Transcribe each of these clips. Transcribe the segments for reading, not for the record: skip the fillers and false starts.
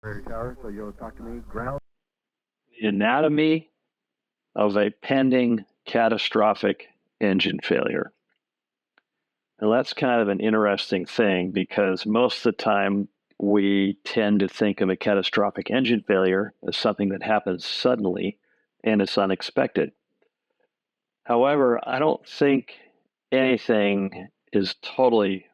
Tower, so you'll talk to me. Ground. The anatomy of a pending catastrophic engine failure. Now that's kind of an interesting thing because most of the time we tend to think of a catastrophic engine failure as something that happens suddenly and it's unexpected. However, I don't think anything is totally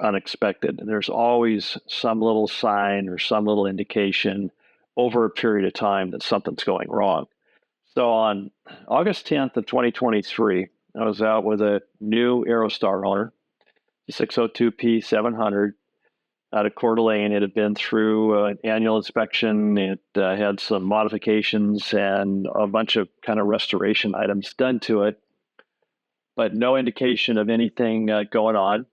unexpected. There's always some little sign or some little indication over a period of time that something's going wrong. So on August 10th of 2023, I was out with a new Aerostar owner, 602P 700, out of Coeur d'Alene. It had been through an annual inspection. It had some modifications and a bunch of kind of restoration items done to it, but no indication of anything going on.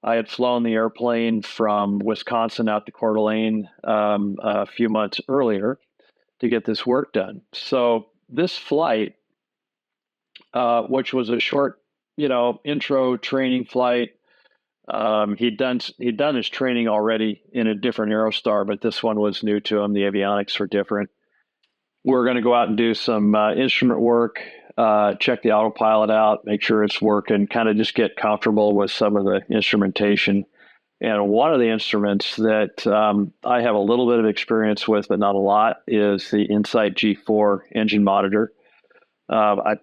I had flown the airplane from Wisconsin out to Coeur d'Alene a few months earlier to get this work done. So this flight, which was a short, intro training flight, he'd done his training already in a different Aerostar, but this one was new to him. The avionics were different. We're going to go out and do some instrument work, check the autopilot out, make sure it's working, kind of just get comfortable with some of the instrumentation. And one of the instruments that I have a little bit of experience with, but not a lot, is the Insight G4 engine monitor. I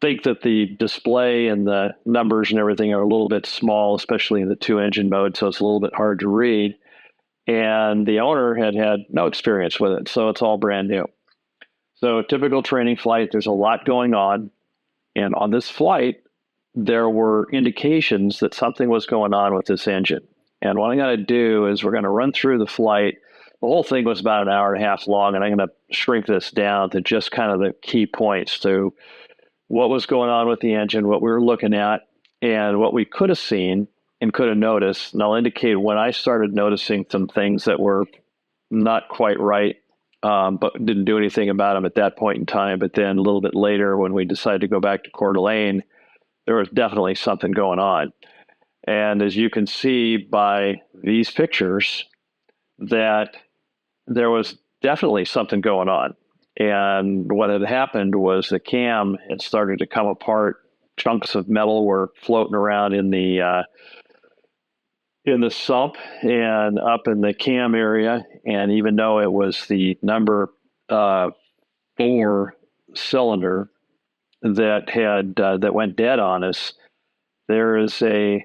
think that the display and the numbers and everything are a little bit small, especially in the two engine mode, so it's a little bit hard to read. And the owner had no experience with it, so it's all brand new. So typical training flight, there's a lot going on. And on this flight, there were indications that something was going on with this engine. And what I'm going to do is we're going to run through the flight. The whole thing was about an hour and a half long, and I'm going to shrink this down to just kind of the key points to what was going on with the engine, what we were looking at, and what we could have seen and could have noticed. And I'll indicate when I started noticing some things that were not quite right, but didn't do anything about them at that point in time. But then a little bit later, when we decided to go back to Coeur d'Alene, there was definitely something going on. And as you can see by these pictures, that there was definitely something going on. And what had happened was the cam had started to come apart. Chunks of metal were floating around in the sump and up in the cam area. And even though it was the number 4 cylinder that went dead on us, there is a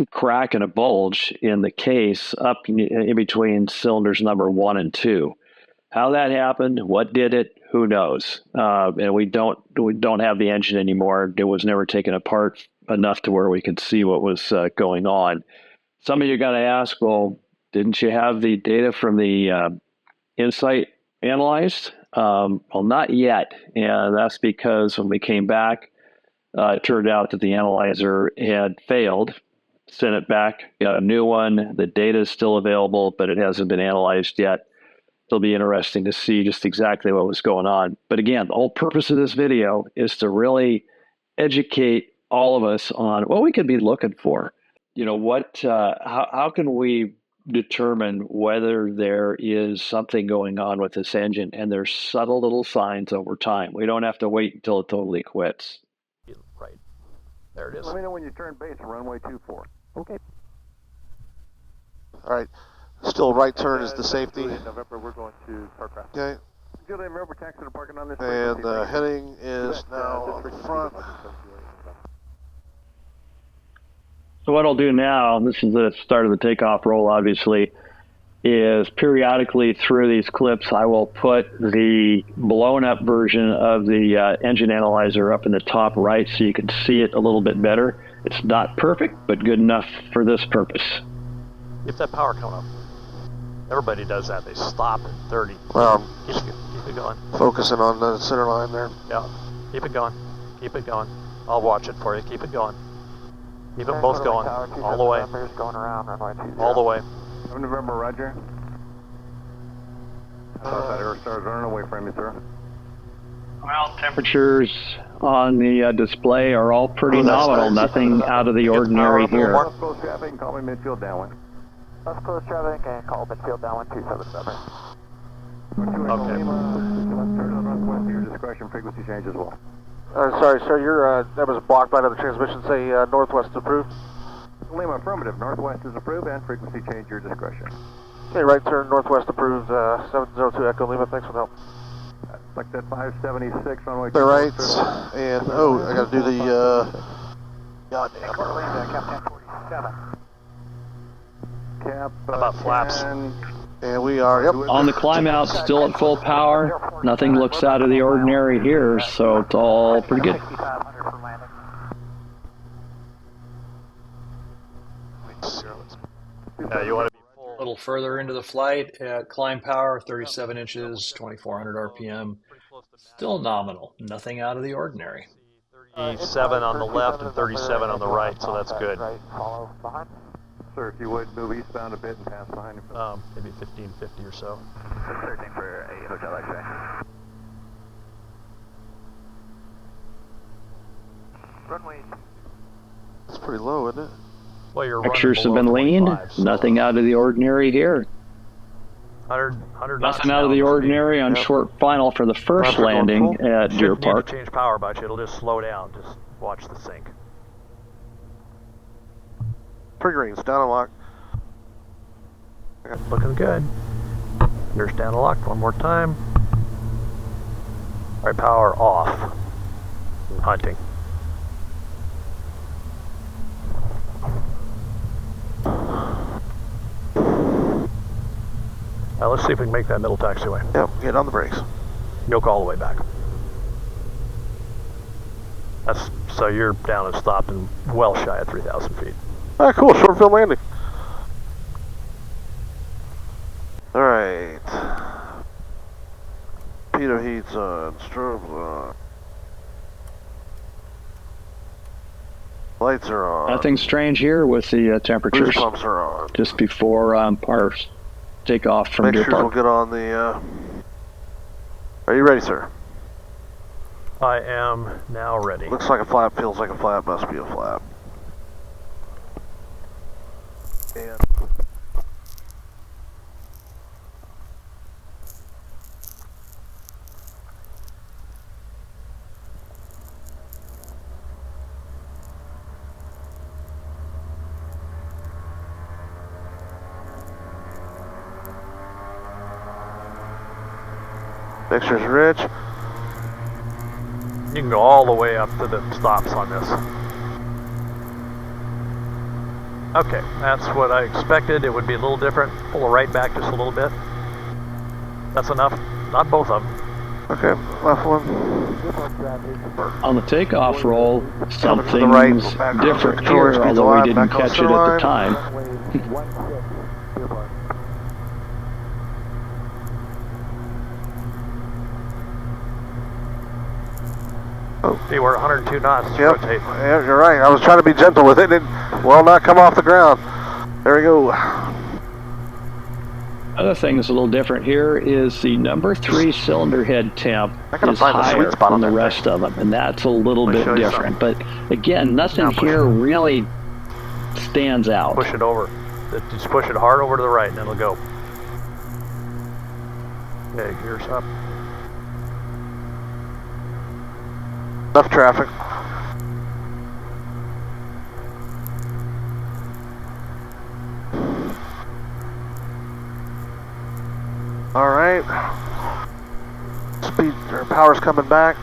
crack and a bulge in the case up in between cylinders number 1 and 2. How that happened, what did it, who knows? And we don't have the engine anymore. It was never taken apart enough to where we could see what was going on. Some of you got to ask, well, didn't you have the data from the Insight analyzed? Well, not yet. And that's because when we came back, it turned out that the analyzer had failed. Sent it back, got a new one. The data is still available, but it hasn't been analyzed yet. It'll be interesting to see just exactly what was going on. But again, the whole purpose of this video is to really educate all of us on what we could be looking for. How can we determine whether there is something going on with this engine? And there's subtle little signs over time. We don't have to wait until it totally quits. Right. There it is. Let me know when you turn base, runway 24. Okay. All right. Still right turn is the safety. November, we're going to aircraft. Okay. Juliet, remember taxi to parking on this. And the heading is now on the front. So what I'll do now, this is the start of the takeoff roll, obviously, is periodically through these clips, I will put the blown up version of the engine analyzer up in the top right so you can see it a little bit better. It's not perfect, but good enough for this purpose. If that power coming up, everybody does that. They stop at 30. Well, Keep it going. focusing on the center line there. Yeah. Keep it going. Keep it going. I'll watch it for you. Keep it going. Keep them both going. All the way. All the way. November, Roger. That Aerostar is running away from you, sir. Well, temperatures on the display are all pretty nominal. Nothing out of the ordinary here. Close traffic and call me midfield downwind. That's close traffic and call midfield down 1277. Okay. Northwest at your discretion, frequency change as well. Sorry, sir, you're, that was blocked by another transmission. Say northwest approved. Lima, affirmative. Northwest is approved and frequency change your discretion. Okay, right turn, northwest approved, 702 Echo Lima, thanks for the help. Like that 576 runway. The right, and, oh, I gotta do the, goddamn. Cap 1047. Cap. How about flaps? And we are, yep. On the climb out, still at full power. Nothing looks out of the ordinary here, so it's all pretty good. 6500 for landing. Yeah, you want to be full. A little further into the flight at climb power, 37 inches, 2400 RPM. Still nominal. Nothing out of the ordinary. 37 on the left and 37 on the right, so that's good. Follow behind. Sir, if you would move eastbound a bit and pass behind him. Maybe 1550 or so. Searching for a hotel X-ray. Runway. It's pretty low, isn't it? Well, you're Structures have been lean. Nothing out of the ordinary here. 100 Nothing out of the ordinary on short final for the first landing at Deer Park. Need to change power much. It'll just slow down. Just watch the sink. Triggering, it's down and locked. Looking good. There's down and locked one more time. All right, power off. Hunting. Now let's see if we can make that middle taxiway. Yep, get on the brakes. Yoke all the way back. That's so you're down and stopped and well shy of 3,000 feet. Alright, cool, short field landing. Alright. Pitot heat's on, strobes on. Lights are on. Nothing strange here with the temperatures. Boost pumps are on. Just before our takeoff from Deer Make sure we'll Park. get on the, Are you ready, sir? I am now ready. Looks like a flap, feels like a flap, must be a flap. And mixture's rich. You can go all the way up to the stops on this. Okay, that's what I expected. It would be a little different. Pull it right back just a little bit. That's enough. Not both of them. Okay, left one. On the takeoff roll, Coming to the right, something's back on different controller, here, speed although we line, didn't back on catch it center at the line. time. See, we're 102 knots. Yep, Rotate. yeah, you're right. I was trying to be gentle with it and well not come off the ground. There we go. Other thing that's a little different here is the number 3 cylinder head temp I gotta is find the sweet higher spot on than the that rest of them, and that's a little Let me bit show you different. But again, nothing here really stands out. Push it over. Just push it hard over to the right and then it'll go. Okay, gears up. Enough traffic. All right. Speed or power's coming back.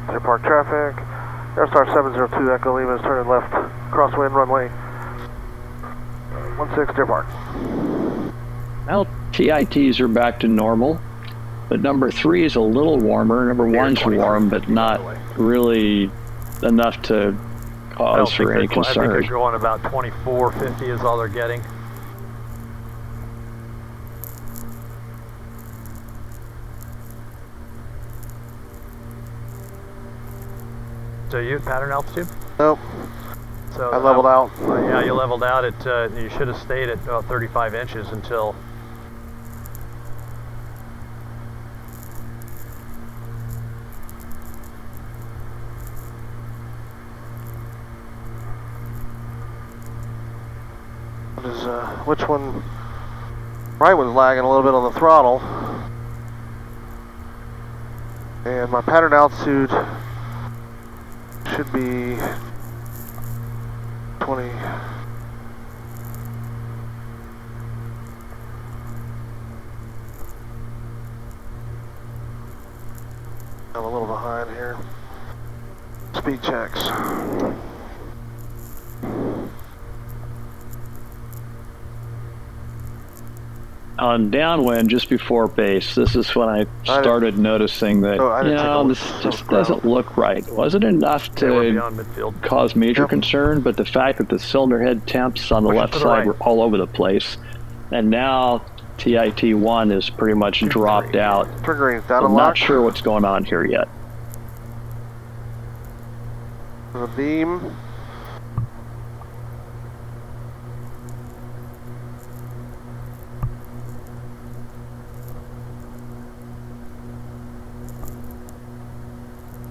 Deer Park traffic. Aerostar 702 Echo Lima is turning left, crosswind runway 16 Deer Park. Well, TITs are back to normal, but number 3 is a little warmer. Number 1's warm, but not really enough to cause for any I think concern. they're going about 2450 is all they're getting. So you at pattern altitude? Nope. So I leveled out. Yeah, you leveled out at. You should have stayed at about 35 inches until. Which one? Right one's lagging a little bit on the throttle. And my pattern altitude should be 20. I'm a little behind here. Speed checks. On downwind, just before base, this is when I started noticing that, this just doesn't look right. Wasn't enough to cause major concern, but the fact that the cylinder head temps on the left side were all over the place, and now TIT1 is pretty much dropped out. I'm not sure what's going on here yet. The beam.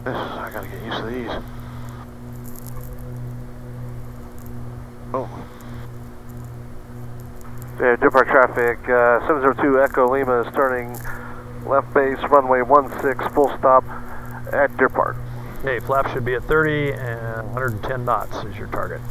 I gotta get used to these. Oh. Yeah, depart traffic, 702 Echo Lima is turning left base, runway 16, full stop at depart. Okay, flap should be at 30 and 110 knots is your target.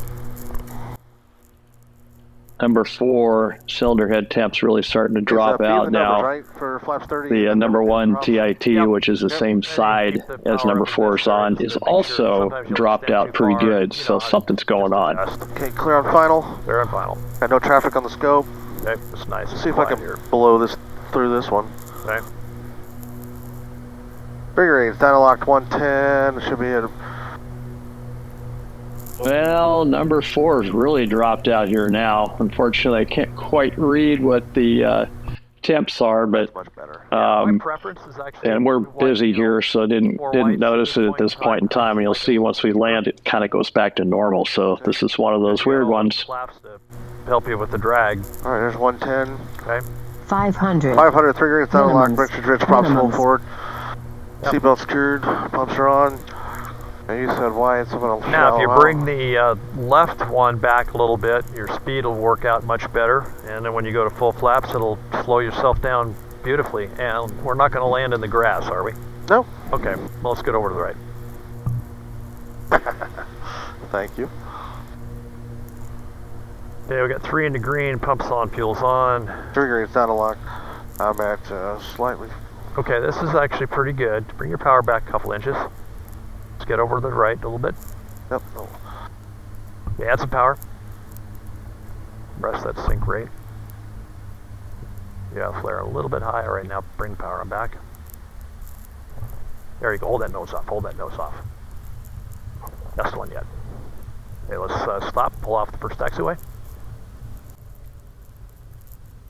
Number 4, cylinder head temps really starting to drop out now. Right, for flaps 30, the number 1 TIT, which is the same side as number 4 is on, is also dropped out pretty good, so something's going on. Okay, clear on final. Clear on final. Got no traffic on the scope. Okay, that's nice. Let's see if I can blow this through this one. Okay. Big range, down locked 110, should be at. Well, number 4 has really dropped out here now. Unfortunately, I can't quite read what the temps are, but much better. My preference is actually, and we're busy here, so didn't notice it at this point in time. And you'll see once we land, it kind of goes back to normal. So this is one of those weird ones. Flaps to help you with the drag. All right, there's 110. Okay. 500. 500, 3 grades down locked, Brink ridge, props full forward. Yep. Seatbelt secured, pumps are on. And you said why it's someone else. Now, if you bring the left one back a little bit, your speed will work out much better. And then when you go to full flaps, it'll slow yourself down beautifully. And we're not going to land in the grass, are we? No. Okay, well, let's get over to the right. Thank you. Okay, we got 3 into green, pumps on, fuel's on. 3 grades down lock. I'm at slightly. Okay, this is actually pretty good. Bring your power back a couple inches. Let's get over to the right a little bit. Yep. Oh. Yeah, add some power. Rest that sync rate. Yeah, flare a little bit higher right now. Bring power on back. There you go. Hold that nose off. Hold that nose off. That's the one yet. Okay, let's stop. Pull off the first taxiway.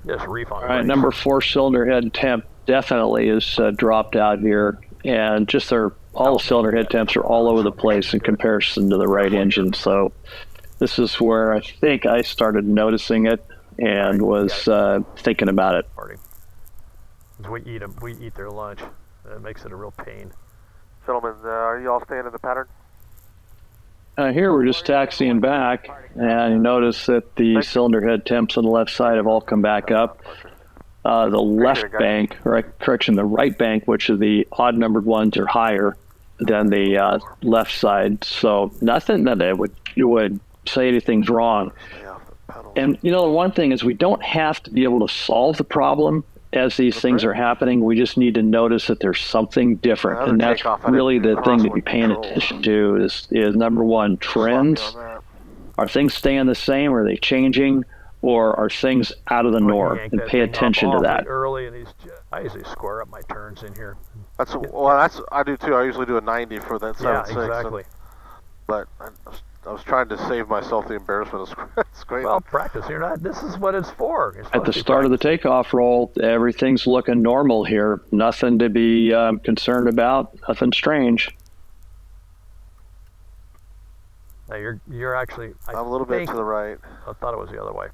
Just reef on. All right, number 4 cylinder head temp definitely is dropped out here, and just all the cylinder head temps are all over the place in comparison to the right engine. So this is where I think I started noticing it and was thinking about it. We eat them. We eat their lunch. It makes it a real pain. Gentlemen, are you all staying in the pattern? Here we're just taxiing back, and you notice that the cylinder head temps on the left side have all come back up. The left bank, or correction, the right bank, which are the odd numbered ones, are higher than the left side. So nothing that it would say anything's wrong. And you know, the one thing is we don't have to be able to solve the problem as these things are happening. We just need to notice that there's something different, and that's really the thing to be paying attention to is number 1, trends. Are things staying the same? Are they changing? Or are things out of the norm? And pay attention to that. Early, and I usually square up my turns in here. I do too. I usually do a 90 for that 7.6. Yeah, exactly. But I was trying to save myself the embarrassment of scraping. Well, practice. This is what it's for. At the start of the takeoff roll, everything's looking normal here. Nothing to be concerned about. Nothing strange. Now you're actually. I'm a little bit to the right. I thought it was the other way.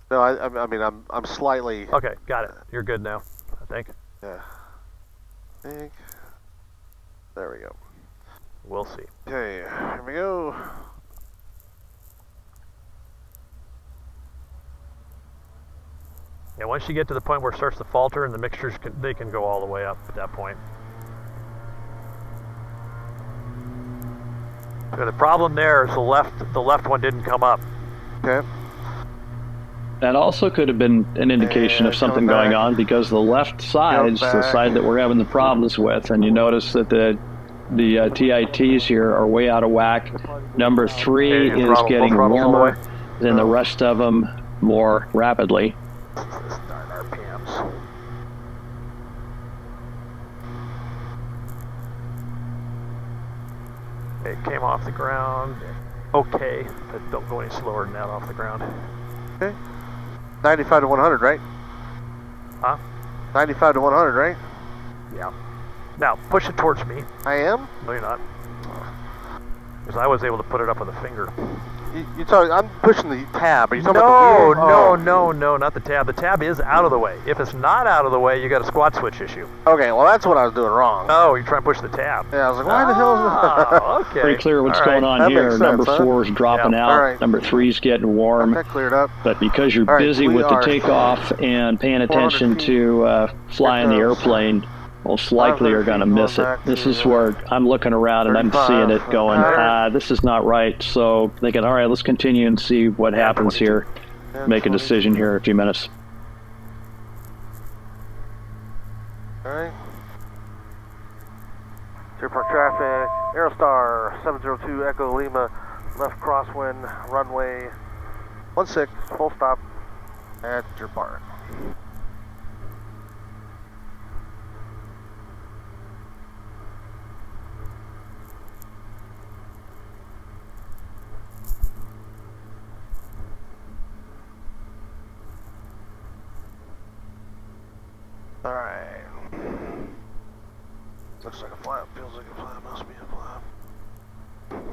No, I mean I'm slightly. Okay, got it. You're good now, I think. Yeah. I think. There we go. We'll see. Okay, here we go. And once you get to the point where it starts to falter and the mixtures, they can go all the way up at that point. So the problem there is the left one didn't come up. Okay. That also could have been an indication of something going on, because the left side's the side that we're having the problems with, and you notice that the TITs here are way out of whack. Number 3 is getting warmer than the rest of them more rapidly. 9 RPMs. It came off the ground. Okay, but don't go any slower than that off the ground. Okay. 95 to 100, right? Huh? 95 to 100, right? Yeah. Now, push it towards me. I am? No, you're not. Because I was able to put it up with a finger. I'm pushing the tab. Are you talking No, about the wheel? no, not the tab. The tab is out of the way. If it's not out of the way, you got a squat switch issue. Okay, well that's what I was doing wrong. Oh, you're trying to push the tab. Yeah, I was like, why the hell is that? Okay. Pretty clear what's All going right. on That here. makes sense, Number huh? 4 is dropping Yeah. out. All right. Number 3 is getting warm. That cleared up. But because you're All right, busy we with the are takeoff and paying 400 attention feet. to flying the Here comes airplane, most likely you're going to 500 miss feet it. going This back is to, where I'm looking around and I'm 35, seeing it going, higher. this is not right. So thinking, all right, let's continue and see what happens 22. here. Make a 22. decision here in a few minutes. All right. Park traffic, Aerostar 602 Echo Lima, left crosswind, runway 16, full stop at your park. All right. Looks like a flap, feels like a flap, must be a flap.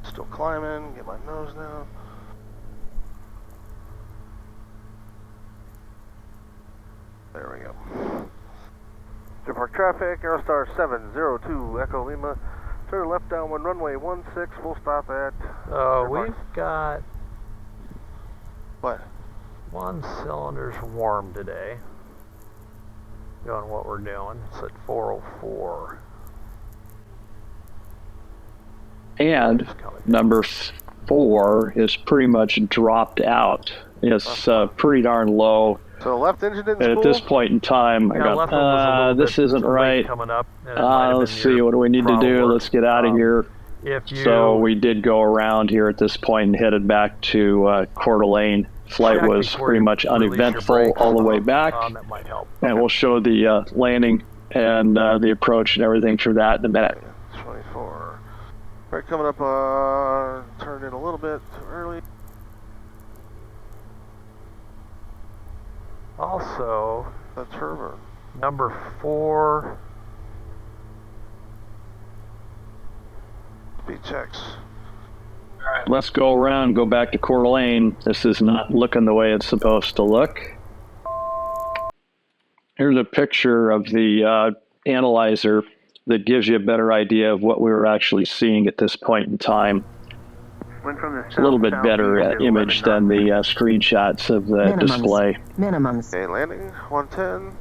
Still climbing, get my nose down. There we go. Park traffic, Aerostar 702 Echo Lima. Turn left downwind runway 16, full stop at... We've got What? one cylinder's warm today. Doing what we're doing. It's at 404. And number 4 is pretty much dropped out. It's pretty darn low. So the left engine didn't And at spool? this point in time, I Yeah, left one was a got, little this bit isn't late right. coming up, and it might have Let's been see, your what do we need to do? throttle Let's get out of work. here. If you So we did go around here at this point and headed back to Coeur d'Alene. Flight check was before pretty you much release your uneventful brakes, all the way back. that might help. And we'll show the landing and the approach and everything through that in a minute. 24. Right, coming up, turned in a little bit too early. Also, The turbine. number 4. Speed checks. Let's go around, go back to Coeur d'Alene. This is not looking the way it's supposed to look. Here's a picture of the analyzer that gives you a better idea of what we were actually seeing at this point in time. It's a little bit better image than the screenshots of the display. Minimums. Okay, landing 110.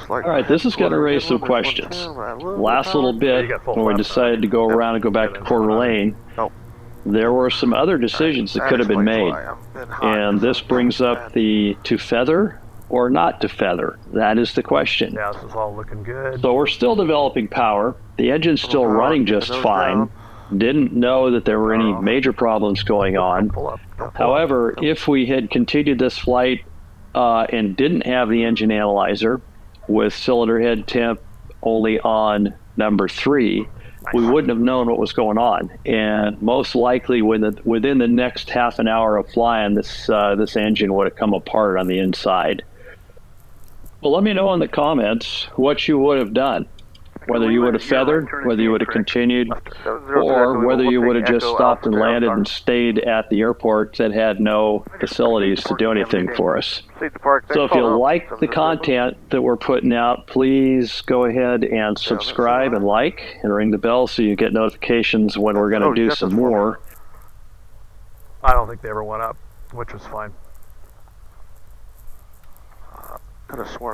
All right, this is going to raise some questions. Last little bit, when we decided to go around and go back to Coeur d'Alene, there were some other decisions that could have been made. And this brings up the to feather or not to feather. That is the question. Yeah, this is all looking good. So we're still developing power. The engine's still running just fine. Didn't know that there were any major problems going on. Pull up. However, if we had continued this flight and didn't have the engine analyzer with cylinder head temp only on number 3, we wouldn't have known what was going on. And most likely within the next half an hour of flying, this engine would have come apart on the inside. Well, let me know in the comments what you would have done. Whether you would have feathered, whether you would have continued, or whether you would have just stopped and landed and stayed at the airport that had no facilities to do anything for us. So if you like the content that we're putting out, please go ahead and subscribe and like and ring the bell so you get notifications when we're going to do some more. I don't think they ever went up, which was fine. Could have sworn